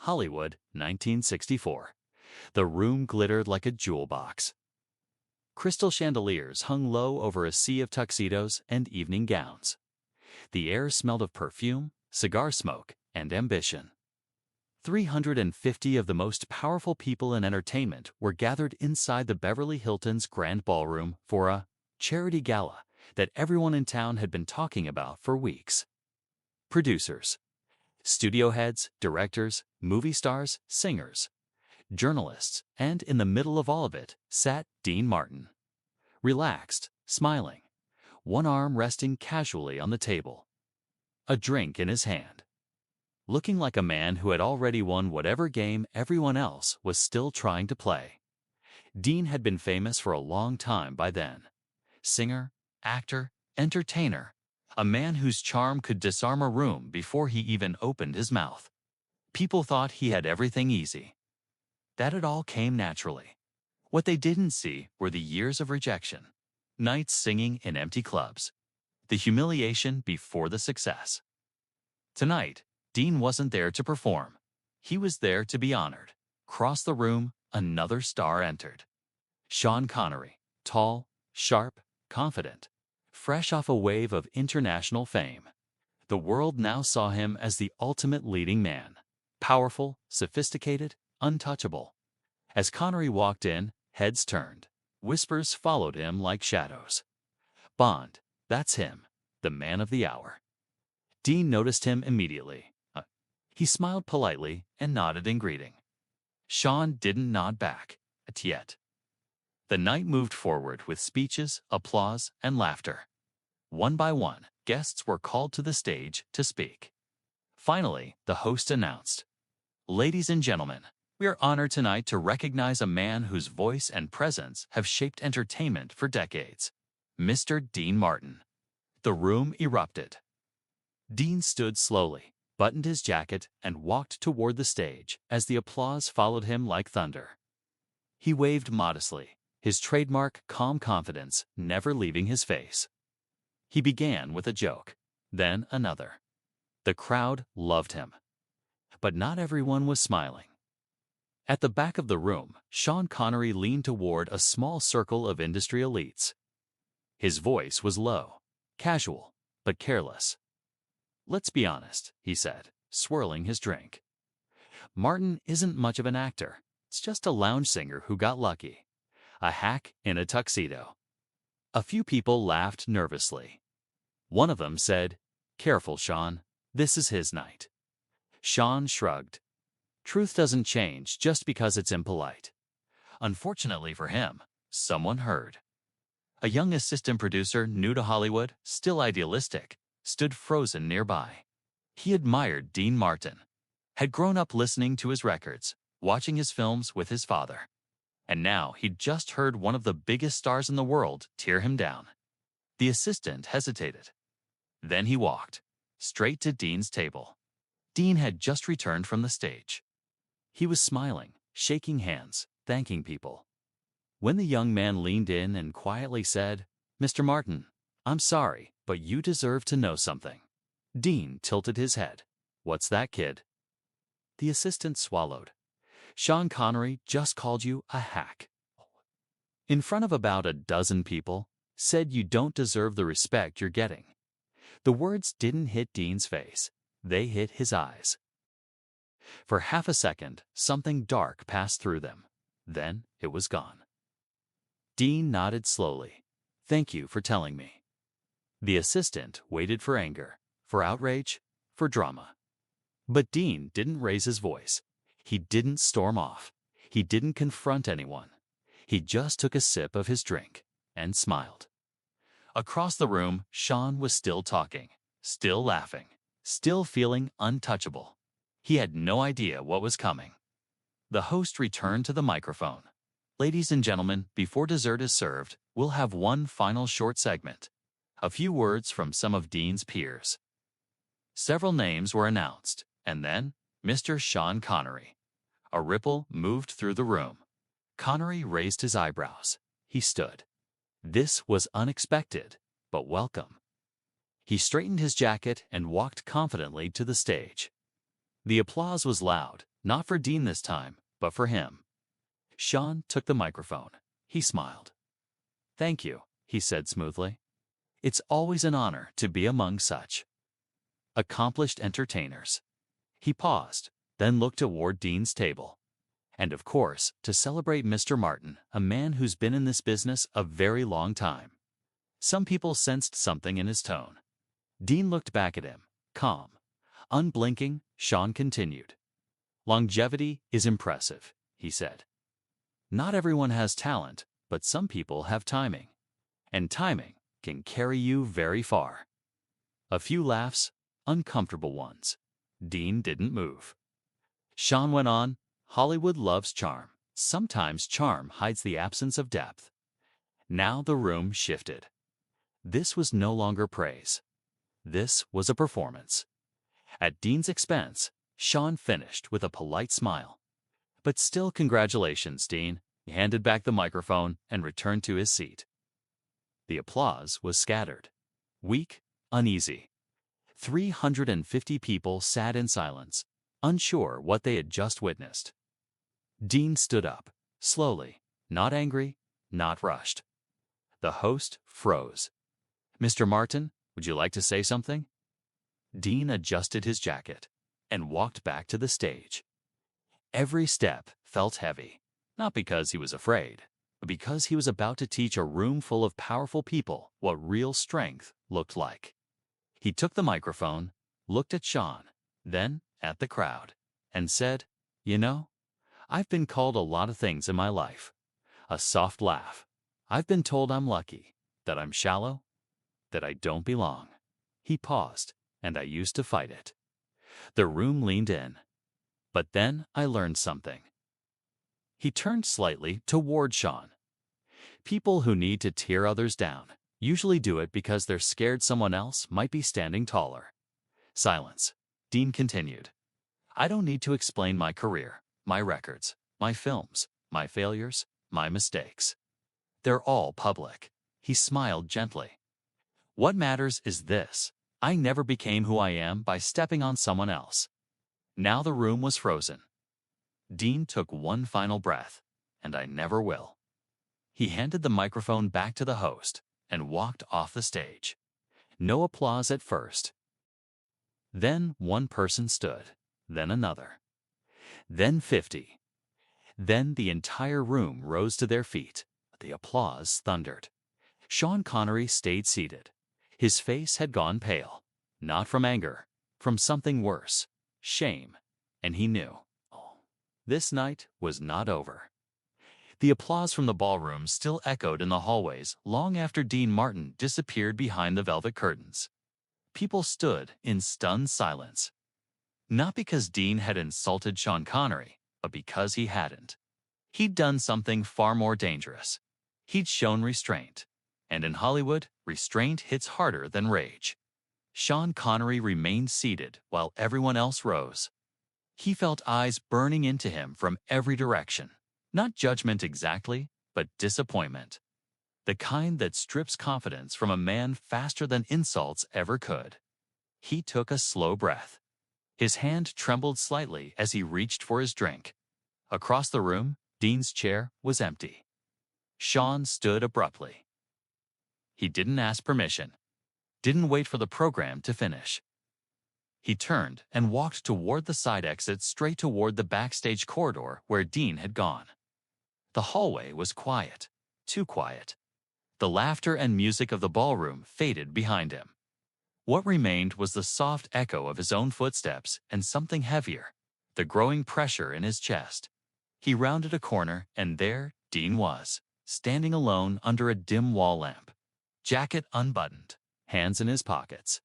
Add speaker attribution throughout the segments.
Speaker 1: Hollywood, 1964. The room glittered like a jewel box. Crystal chandeliers hung low over a sea of tuxedos and evening gowns. The air smelled of perfume, cigar smoke, and ambition. 350 of the most powerful people in entertainment were gathered inside the Beverly Hilton's Grand Ballroom for a charity gala that everyone in town had been talking about for weeks. Producers, studio heads, directors, movie stars, singers, journalists, and in the middle of all of it sat Dean Martin. Relaxed, smiling, one arm resting casually on the table, a drink in his hand. Looking like a man who had already won whatever game everyone else was still trying to play. Dean had been famous for a long time by then. Singer, actor, entertainer, a man whose charm could disarm a room before he even opened his mouth. People thought he had everything easy. That it all came naturally. What they didn't see were the years of rejection, nights singing in empty clubs, the humiliation before the success. Tonight, Dean wasn't there to perform. He was there to be honored. Across the room, another star entered. Sean Connery, tall, sharp, confident, fresh off a wave of international fame. The world now saw him as the ultimate leading man. Powerful, sophisticated, untouchable. As Connery walked in, heads turned. Whispers followed him like shadows. Bond, that's him, the man of the hour. Dean noticed him immediately. He smiled politely and nodded in greeting. Sean didn't nod back, yet. The night moved forward with speeches, applause, and laughter. One by one, guests were called to the stage to speak. Finally, the host announced, "Ladies and gentlemen, we are honored tonight to recognize a man whose voice and presence have shaped entertainment for decades, Mr. Dean Martin." The room erupted. Dean stood slowly, buttoned his jacket, and walked toward the stage as the applause followed him like thunder. He waved modestly, his trademark calm confidence never leaving his face. He began with a joke, then another. The crowd loved him. But not everyone was smiling. At the back of the room, Sean Connery leaned toward a small circle of industry elites. His voice was low, casual, but careless. "Let's be honest," he said, swirling his drink. "Martin isn't much of an actor. It's just a lounge singer who got lucky. A hack in a tuxedo." A few people laughed nervously. One of them said, "Careful, Sean. This is his night." Sean shrugged. Truth doesn't change just because it's impolite. Unfortunately for him, someone heard. A young assistant producer new to Hollywood, still idealistic, stood frozen nearby. He admired Dean Martin, had grown up listening to his records, watching his films with his father. And now he'd just heard one of the biggest stars in the world tear him down. The assistant hesitated. Then he walked, straight to Dean's table. Dean had just returned from the stage. He was smiling, shaking hands, thanking people. When the young man leaned in and quietly said, "Mr. Martin, I'm sorry, but you deserve to know something." Dean tilted his head. "What's that, kid?" The assistant swallowed. "Sean Connery just called you a hack. In front of about a dozen people, said you don't deserve the respect you're getting." The words didn't hit Dean's face. They hit his eyes. For half a second, something dark passed through them. Then it was gone. Dean nodded slowly. "Thank you for telling me." The assistant waited for anger, for outrage, for drama. But Dean didn't raise his voice. He didn't storm off. He didn't confront anyone. He just took a sip of his drink and smiled. Across the room, Sean was still talking, still laughing, still feeling untouchable. He had no idea what was coming. The host returned to the microphone. "Ladies and gentlemen, before dessert is served, we'll have one final short segment. A few words from some of Dean's peers." Several names were announced, and then Mr. Sean Connery. A ripple moved through the room. Connery raised his eyebrows. He stood. This was unexpected, but welcome. He straightened his jacket and walked confidently to the stage. The applause was loud, Not for Dean this time, but for him. Sean took the microphone. He smiled. "Thank you," he said smoothly. "It's always an honor to be among such accomplished entertainers." He paused, then looked toward Dean's table. "And of course, to celebrate Mr. Martin, a man who's been in this business a very long time." Some people sensed something in his tone. Dean looked back at him, calm. Unblinking, Sean continued. "Longevity is impressive," he said. "Not everyone has talent, but some people have timing. And timing can carry you very far." A few laughs, uncomfortable ones. Dean didn't move. Sean went on, "Hollywood loves charm. Sometimes charm hides the absence of depth." Now the room shifted. This was no longer praise. This was a performance. At Dean's expense, Sean finished with a polite smile. "But still, congratulations, Dean." He handed back the microphone and returned to his seat. The applause was scattered. Weak, uneasy. 350 people sat in silence, unsure what they had just witnessed. Dean stood up, slowly, not angry, not rushed. The host froze. "Mr. Martin, would you like to say something?" Dean adjusted his jacket and walked back to the stage. Every step felt heavy, not because he was afraid, but because he was about to teach a room full of powerful people what real strength looked like. He took the microphone, looked at Sean, then at the crowd, and said, "You know, I've been called a lot of things in my life." A soft laugh. "I've been told I'm lucky, that I'm shallow, that I don't belong." He paused, and I used to fight it. The room leaned in. "But then I learned something." He turned slightly toward Sean. "People who need to tear others down usually do it because they're scared someone else might be standing taller." Silence. Dean continued. "I don't need to explain my career, my records, my films, my failures, my mistakes. They're all public." He smiled gently. "What matters is this: I never became who I am by stepping on someone else." Now the room was frozen. Dean took one final breath, "And I never will." He handed the microphone back to the host and walked off the stage. No applause at first. Then one person stood, then another, then 50. Then the entire room rose to their feet. The applause thundered. Sean Connery stayed seated. His face had gone pale, not from anger, from something worse, shame, and he knew. This night was not over. The applause from the ballroom still echoed in the hallways long after Dean Martin disappeared behind the velvet curtains. People stood in stunned silence. Not because Dean had insulted Sean Connery, but because he hadn't. He'd done something far more dangerous. He'd shown restraint. And in Hollywood, restraint hits harder than rage. Sean Connery remained seated while everyone else rose. He felt eyes burning into him from every direction. Not judgment exactly, but disappointment. The kind that strips confidence from a man faster than insults ever could. He took a slow breath. His hand trembled slightly as he reached for his drink. Across the room, Dean's chair was empty. Sean stood abruptly. He didn't ask permission. Didn't wait for the program to finish. He turned and walked toward the side exit straight toward the backstage corridor where Dean had gone. The hallway was quiet, too quiet. The laughter and music of the ballroom faded behind him. What remained was the soft echo of his own footsteps and something heavier, the growing pressure in his chest. He rounded a corner, and there Dean was, standing alone under a dim wall lamp. Jacket unbuttoned, hands in his pockets,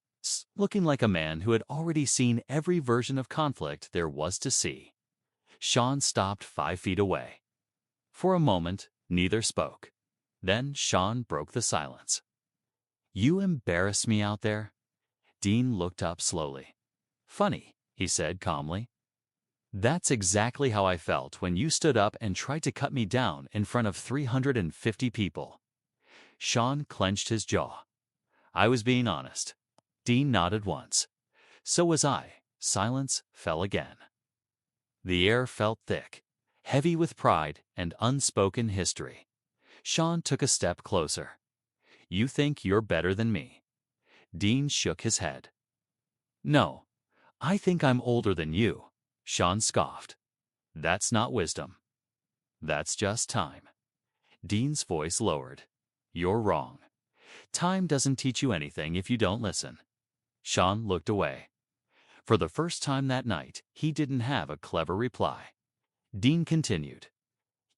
Speaker 1: looking like a man who had already seen every version of conflict there was to see. Sean stopped 5 feet away. For a moment, neither spoke. Then Sean broke the silence. "You embarrass me out there." Dean looked up slowly. "Funny," he said calmly. "That's exactly how I felt when you stood up and tried to cut me down in front of 350 people." Sean clenched his jaw. "I was being honest." Dean nodded once. "So was I." Silence fell again. The air felt thick, heavy with pride and unspoken history. Sean took a step closer. You think you're better than me? Dean shook his head. No, I think I'm older than you, Sean scoffed. That's not wisdom. That's just time. Dean's voice lowered. You're wrong. Time doesn't teach you anything if you don't listen. Sean looked away. For the first time that night, he didn't have a clever reply. Dean continued.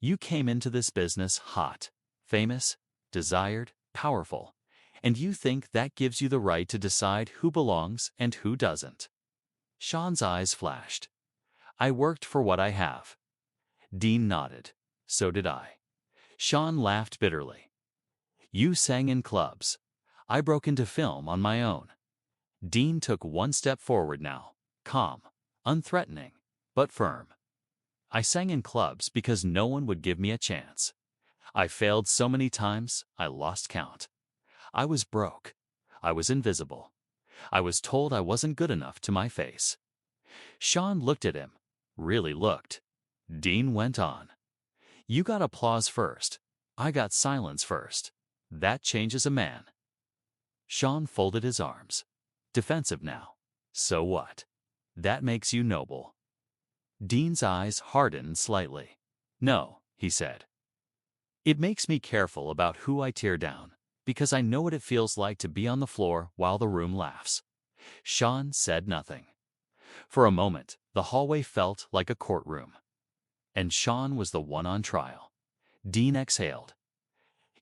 Speaker 1: You came into this business hot, famous, desired, powerful, and you think that gives you the right to decide who belongs and who doesn't. Sean's eyes flashed. I worked for what I have. Dean nodded. So did I. Sean laughed bitterly. You sang in clubs. I broke into film on my own. Dean took one step forward now, calm, unthreatening, but firm. I sang in clubs because no one would give me a chance. I failed so many times, I lost count. I was broke. I was invisible. I was told I wasn't good enough to my face. Sean looked at him, really looked. Dean went on. You got applause first. I got silence first. That changes a man. Sean folded his arms. Defensive now. So what? That makes you noble. Dean's eyes hardened slightly. No, he said. It makes me careful about who I tear down, because I know what it feels like to be on the floor while the room laughs. Sean said nothing. For a moment, the hallway felt like a courtroom. And Sean was the one on trial. Dean exhaled.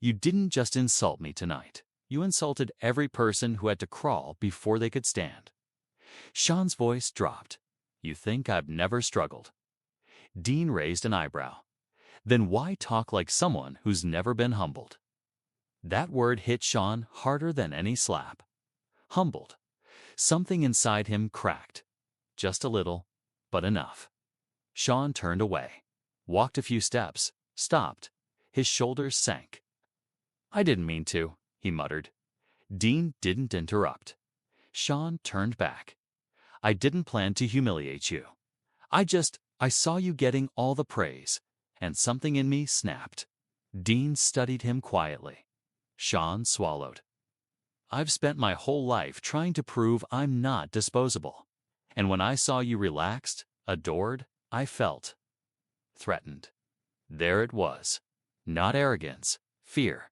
Speaker 1: You didn't just insult me tonight. You insulted every person who had to crawl before they could stand. Sean's voice dropped. You think I've never struggled? Dean raised an eyebrow. Then why talk like someone who's never been humbled? That word hit Sean harder than any slap. Humbled. Something inside him cracked. Just a little, but enough. Sean turned away, walked a few steps, stopped. His shoulders sank. I didn't mean to, he muttered. Dean didn't interrupt. Sean turned back. I didn't plan to humiliate you. I saw you getting all the praise, and something in me snapped. Dean studied him quietly. Sean swallowed. I've spent my whole life trying to prove I'm not disposable. And when I saw you relaxed, adored, I felt threatened. There it was. Not arrogance, fear.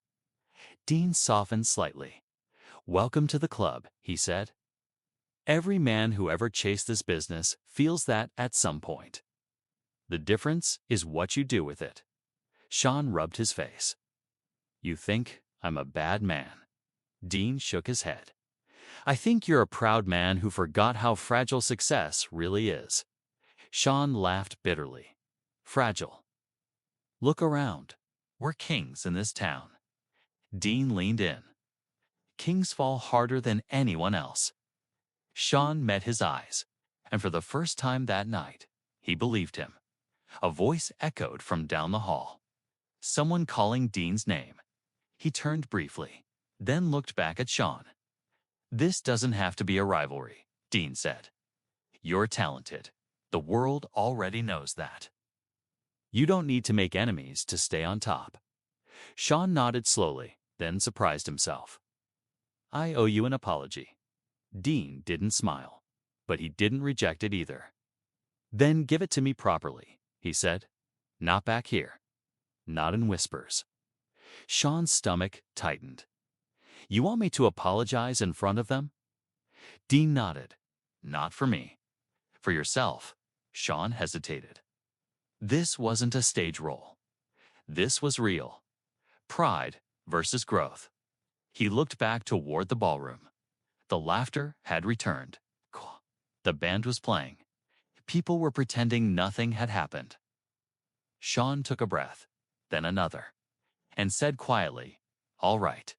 Speaker 1: Dean softened slightly. Welcome to the club, he said. Every man who ever chased this business feels that at some point. The difference is what you do with it. Sean rubbed his face. You think I'm a bad man? Dean shook his head. I think you're a proud man who forgot how fragile success really is. Sean laughed bitterly. Fragile. Look around. We're kings in this town. Dean leaned in. Kings fall harder than anyone else. Sean met his eyes, and for the first time that night, he believed him. A voice echoed from down the hall. Someone calling Dean's name. He turned briefly, then looked back at Sean. This doesn't have to be a rivalry, Dean said. You're talented. The world already knows that. You don't need to make enemies to stay on top. Sean nodded slowly, then surprised himself. I owe you an apology. Dean didn't smile, but he didn't reject it either. Then give it to me properly, he said. Not back here. Not in whispers. Sean's stomach tightened. You want me to apologize in front of them? Dean nodded. Not for me. For yourself. Sean hesitated. This wasn't a stage role. This was real. Pride versus growth. He looked back toward the ballroom. The laughter had returned. The band was playing. People were pretending nothing had happened. Sean took a breath, then another, and said quietly, All right.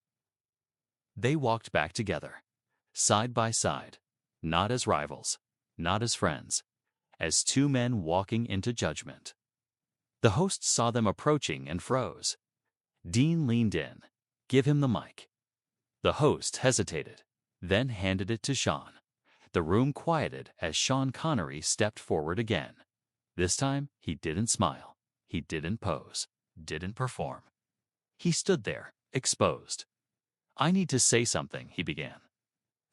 Speaker 1: They walked back together, side by side, not as rivals, not as friends, as two men walking into judgment. The host saw them approaching and froze. Dean leaned in. Give him the mic. The host hesitated, then handed it to Sean. The room quieted as Sean Connery stepped forward again. This time, he didn't smile. He didn't pose. Didn't perform. He stood there, exposed. "I need to say something," he began.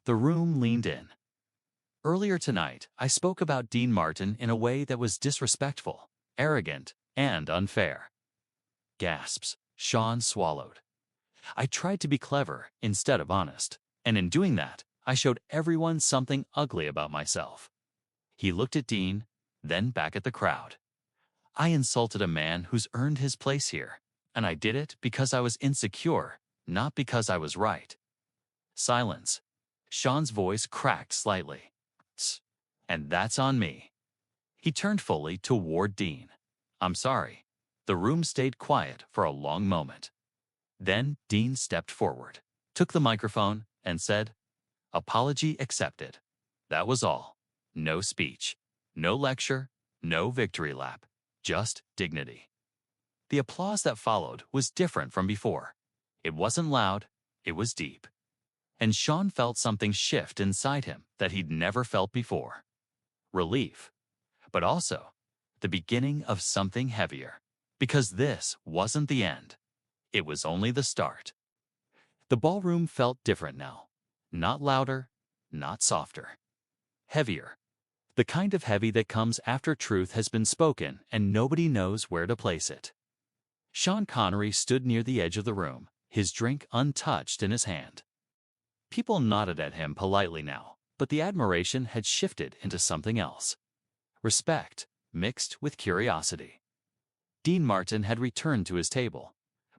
Speaker 1: The room leaned in. "Earlier tonight, I spoke about Dean Martin in a way that was disrespectful, arrogant, and unfair." Gasps. Sean swallowed. "I tried to be clever instead of honest, and in doing that, I showed everyone something ugly about myself." He looked at Dean, then back at the crowd. "I insulted a man who's earned his place here, and I did it because I was insecure, not because I was right." Silence. Sean's voice cracked slightly. "Tss. And that's on me." He turned fully toward Dean. "I'm sorry." The room stayed quiet for a long moment. Then Dean stepped forward, took the microphone, and said, "Apology accepted." That was all. No speech, no lecture, no victory lap, just dignity. The applause that followed was different from before. It wasn't loud, it was deep. And Sean felt something shift inside him that he'd never felt before. Relief. But also, the beginning of something heavier. Because this wasn't the end. It was only the start. The ballroom felt different now. Not louder, not softer. Heavier. The kind of heavy that comes after truth has been spoken and nobody knows where to place it. Sean Connery stood near the edge of the room, his drink untouched in his hand. People nodded at him politely now, but the admiration had shifted into something else. Respect, mixed with curiosity. Dean Martin had returned to his table,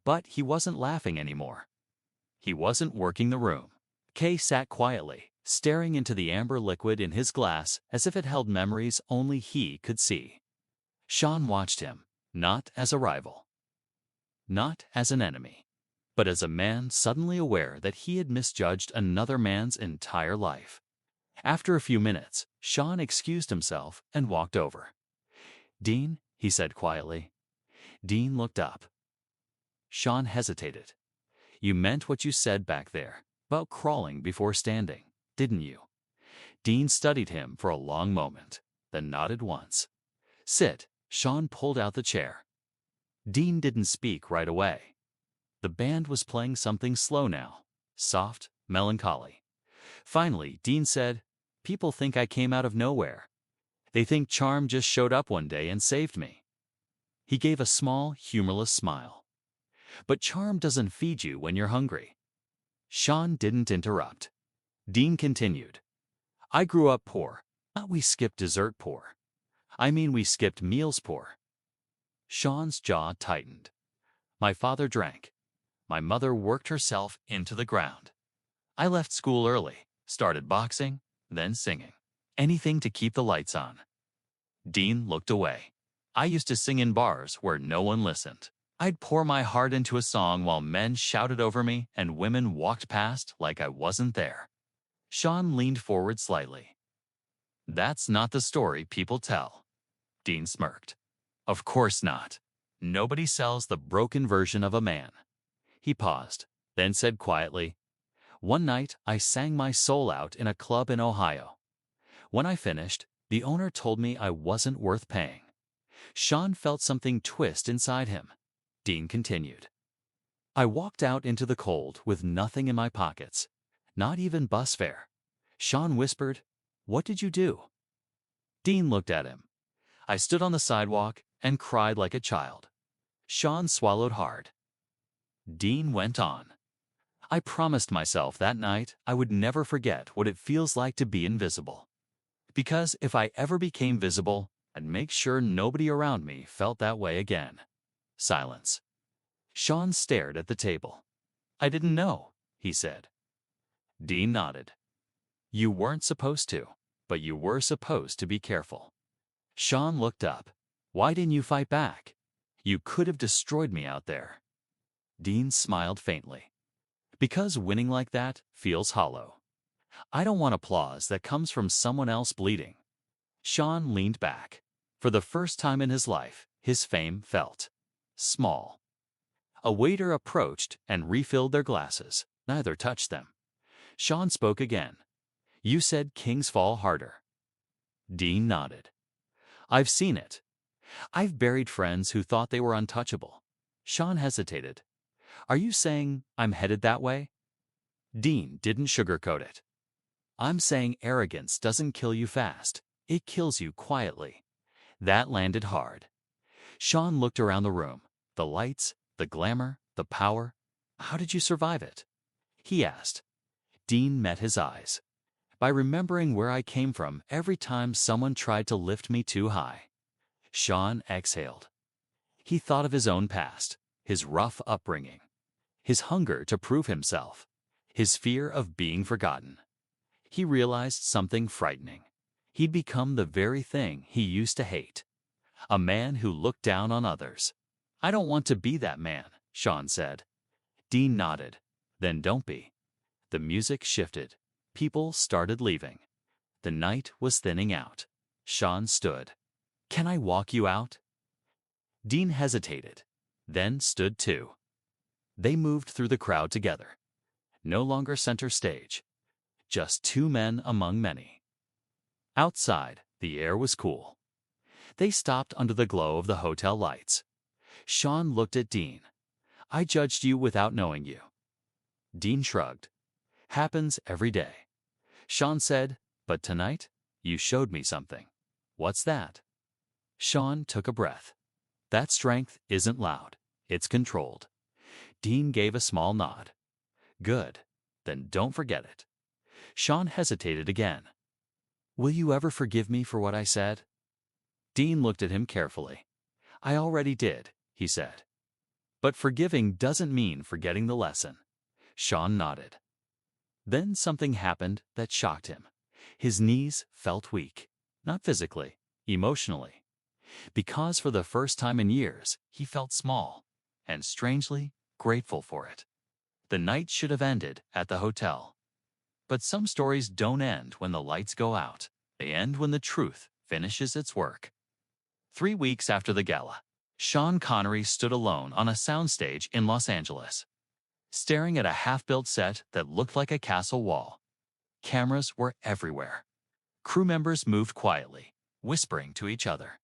Speaker 1: but he wasn't laughing anymore. He wasn't working the room. Kay sat quietly, staring into the amber liquid in his glass as if it held memories only he could see. Sean watched him, not as a rival, not as an enemy, but as a man suddenly aware that he had misjudged another man's entire life. After a few minutes, Sean excused himself and walked over. "Dean," he said quietly. Dean looked up. Sean hesitated. "You meant what you said back there, about crawling before standing, didn't you?" Dean studied him for a long moment, then nodded once. "Sit." Sean pulled out the chair. Dean didn't speak right away. The band was playing something slow now, soft, melancholy. Finally, Dean said, "People think I came out of nowhere. They think charm just showed up one day and saved me." He gave a small, humorless smile. "But charm doesn't feed you when you're hungry." Sean didn't interrupt. Dean continued, "I grew up poor. Not we skipped dessert poor. I mean we skipped meals poor." Sean's jaw tightened. "My father drank. My mother worked herself into the ground. I left school early, started boxing, then singing. Anything to keep the lights on." Dean looked away. "I used to sing in bars where no one listened. I'd pour my heart into a song while men shouted over me and women walked past like I wasn't there." Sean leaned forward slightly. "That's not the story people tell." Dean smirked. "Of course not. Nobody sells the broken version of a man." He paused, then said quietly, "One night I sang my soul out in a club in Ohio. When I finished, the owner told me I wasn't worth paying." Sean felt something twist inside him. Dean continued, "I walked out into the cold with nothing in my pockets, not even bus fare." Sean whispered, "What did you do?" Dean looked at him. "I stood on the sidewalk and cried like a child." Sean swallowed hard. Dean went on, "I promised myself that night I would never forget what it feels like to be invisible. Because if I ever became visible, I'd make sure nobody around me felt that way again." Silence. Sean stared at the table. "I didn't know," he said. Dean nodded. "You weren't supposed to, but you were supposed to be careful." Sean looked up. "Why didn't you fight back? You could have destroyed me out there." Dean smiled faintly. "Because winning like that feels hollow. I don't want applause that comes from someone else bleeding." Sean leaned back. For the first time in his life, his fame felt small. A waiter approached and refilled their glasses. Neither touched them. Sean spoke again. "You said kings fall harder." Dean nodded. "I've seen it. I've buried friends who thought they were untouchable. Sean hesitated. Are you saying I'm headed that way? Dean didn't sugarcoat it. I'm saying arrogance doesn't kill you fast. It kills you quietly. That landed hard. Sean looked around the room. The lights, the glamour, the power. How did you survive it? He asked. Dean met his eyes. By remembering where I came from every time someone tried to lift me too high. Sean exhaled. He thought of his own past, his rough upbringing, his hunger to prove himself, his fear of being forgotten. He realized something frightening. He'd become the very thing he used to hate. A man who looked down on others. I don't want to be that man, Sean said. Dean nodded. Then don't be. The music shifted. People started leaving. The night was thinning out. Sean stood. Can I walk you out? Dean hesitated, then stood too. They moved through the crowd together. No longer center stage. Just two men among many. Outside, the air was cool. They stopped under the glow of the hotel lights. Sean looked at Dean. I judged you without knowing you. Dean shrugged. Happens every day. Sean said, but tonight, you showed me something. What's that? Sean took a breath. That strength isn't loud. It's controlled. Dean gave a small nod. Good. Then don't forget it. Sean hesitated again. Will you ever forgive me for what I said? Dean looked at him carefully. I already did, he said. But forgiving doesn't mean forgetting the lesson. Sean nodded. Then something happened that shocked him. His knees felt weak. Not physically, emotionally. Because for the first time in years, he felt small, and strangely grateful for it. The night should have ended at the hotel. But some stories don't end when the lights go out. They end when the truth finishes its work. 3 weeks after the gala, Sean Connery stood alone on a soundstage in Los Angeles, staring at a half-built set that looked like a castle wall. Cameras were everywhere. Crew members moved quietly, whispering to each other.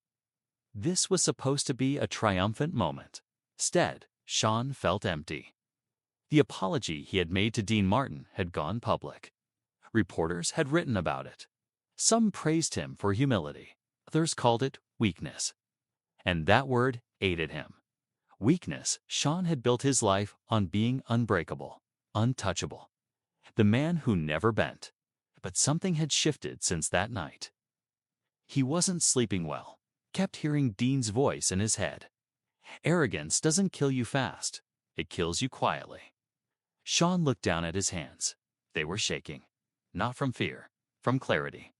Speaker 1: This was supposed to be a triumphant moment. Instead, Sean felt empty. The apology he had made to Dean Martin had gone public. Reporters had written about it. Some praised him for humility. Others called it weakness. And that word aided him. Weakness. Sean had built his life on being unbreakable, untouchable. The man who never bent. But something had shifted since that night. He wasn't sleeping well. Kept hearing Dean's voice in his head. Arrogance doesn't kill you fast. It kills you quietly. Sean looked down at his hands. They were shaking. Not from fear, from clarity.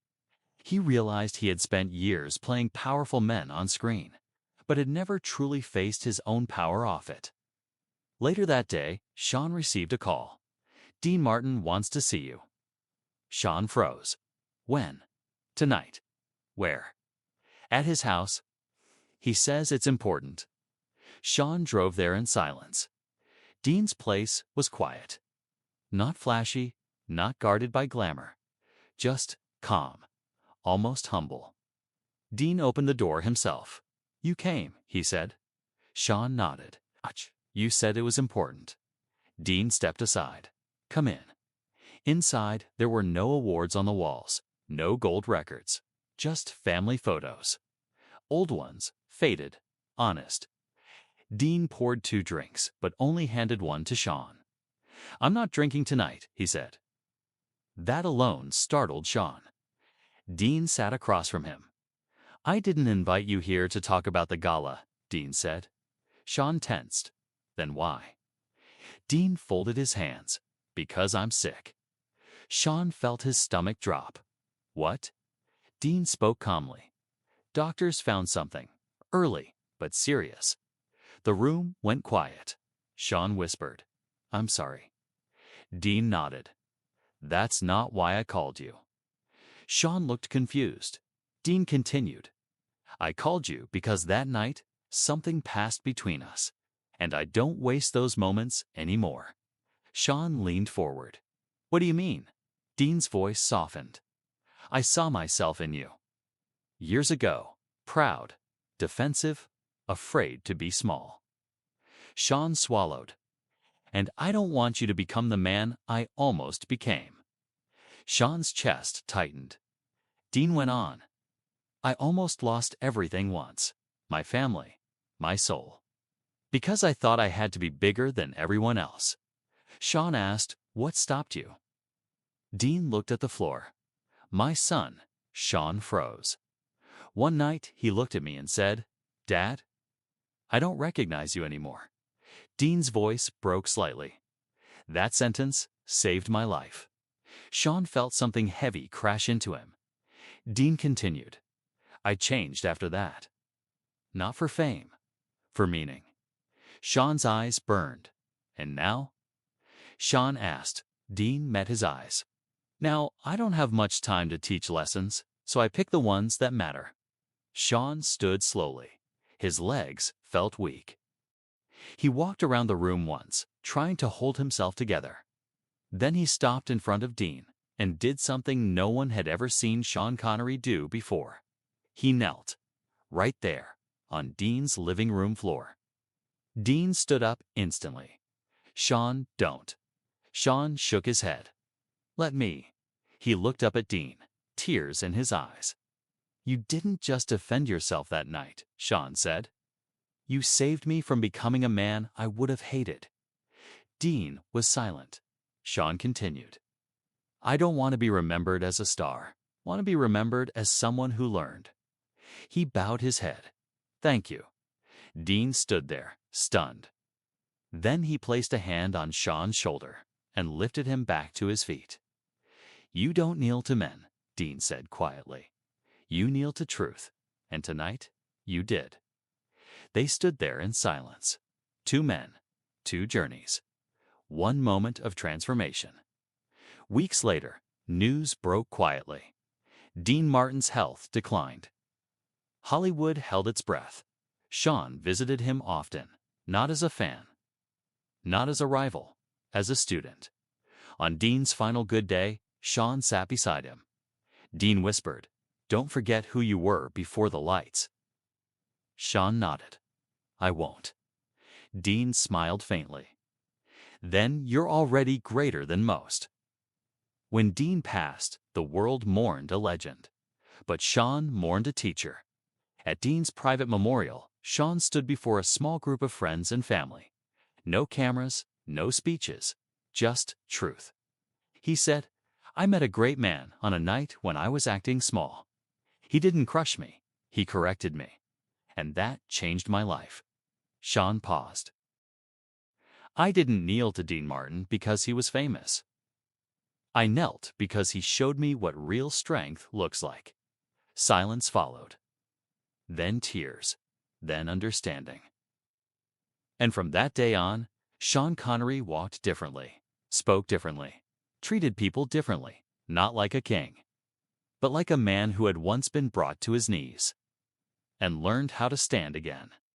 Speaker 1: He realized he had spent years playing powerful men on screen, but had never truly faced his own power off it. Later that day, Sean received a call. Dean Martin wants to see you. Sean froze. When? Tonight. Where? At his house. He says it's important. Sean drove there in silence. Dean's place was quiet. Not flashy, not guarded by glamour. Just calm, almost humble. Dean opened the door himself. You came, he said. Sean nodded. You said it was important. Dean stepped aside. Come in. Inside, there were no awards on the walls, no gold records, just family photos. Old ones, faded, honest. Dean poured 2 drinks, but only handed one to Sean. I'm not drinking tonight, he said. That alone startled Sean. Dean sat across from him. I didn't invite you here to talk about the gala, Dean said. Sean tensed. Then why? Dean folded his hands. Because I'm sick. Sean felt his stomach drop. What? Dean spoke calmly. Doctors found something. Early, but serious. The room went quiet. Sean whispered, I'm sorry. Dean nodded. That's not why I called you. Sean looked confused. Dean continued. I called you because that night, something passed between us, and I don't waste those moments anymore. Sean leaned forward. What do you mean? Dean's voice softened. I saw myself in you. Years ago, proud, defensive, afraid to be small. Sean swallowed. And I don't want you to become the man I almost became. Sean's chest tightened. Dean went on. I almost lost everything once. My family, my soul. Because I thought I had to be bigger than everyone else. Sean asked, what stopped you? Dean looked at the floor. My son. Sean froze. One night, he looked at me and said, Dad, I don't recognize you anymore. Dean's voice broke slightly. That sentence saved my life. Sean felt something heavy crash into him. Dean continued. I changed after that. Not for fame, for meaning. Sean's eyes burned. And now? Sean asked. Dean met his eyes. Now, I don't have much time to teach lessons, so I pick the ones that matter. Sean stood slowly. His legs felt weak. He walked around the room once, trying to hold himself together. Then he stopped in front of Dean and did something no one had ever seen Sean Connery do before. He knelt, right there, on Dean's living room floor. Dean stood up instantly. Sean, don't. Sean shook his head. Let me. He looked up at Dean, tears in his eyes. You didn't just defend yourself that night, Sean said. You saved me from becoming a man I would have hated. Dean was silent. Sean continued. I don't want to be remembered as a star. I want to be remembered as someone who learned. He bowed his head. Thank you. Dean stood there, stunned. Then he placed a hand on Sean's shoulder and lifted him back to his feet. You don't kneel to men, Dean said quietly. You kneel to truth, and tonight you did. They stood there in silence. Two men, two journeys, one moment of transformation. Weeks later, news broke quietly. Dean Martin's health declined. Hollywood held its breath. Sean visited him often, not as a fan, not as a rival, as a student. On Dean's final good day, Sean sat beside him. Dean whispered, Don't forget who you were before the lights. Sean nodded. I won't. Dean smiled faintly. Then you're already greater than most. When Dean passed, the world mourned a legend. But Sean mourned a teacher. At Dean's private memorial, Sean stood before a small group of friends and family. No cameras, no speeches, just truth. He said, I met a great man on a night when I was acting small. He didn't crush me, he corrected me. And that changed my life. Sean paused. I didn't kneel to Dean Martin because he was famous. I knelt because he showed me what real strength looks like. Silence followed. Then tears. Then understanding. And from that day on, Sean Connery walked differently, spoke differently, treated people differently, not like a king, but like a man who had once been brought to his knees and learned how to stand again.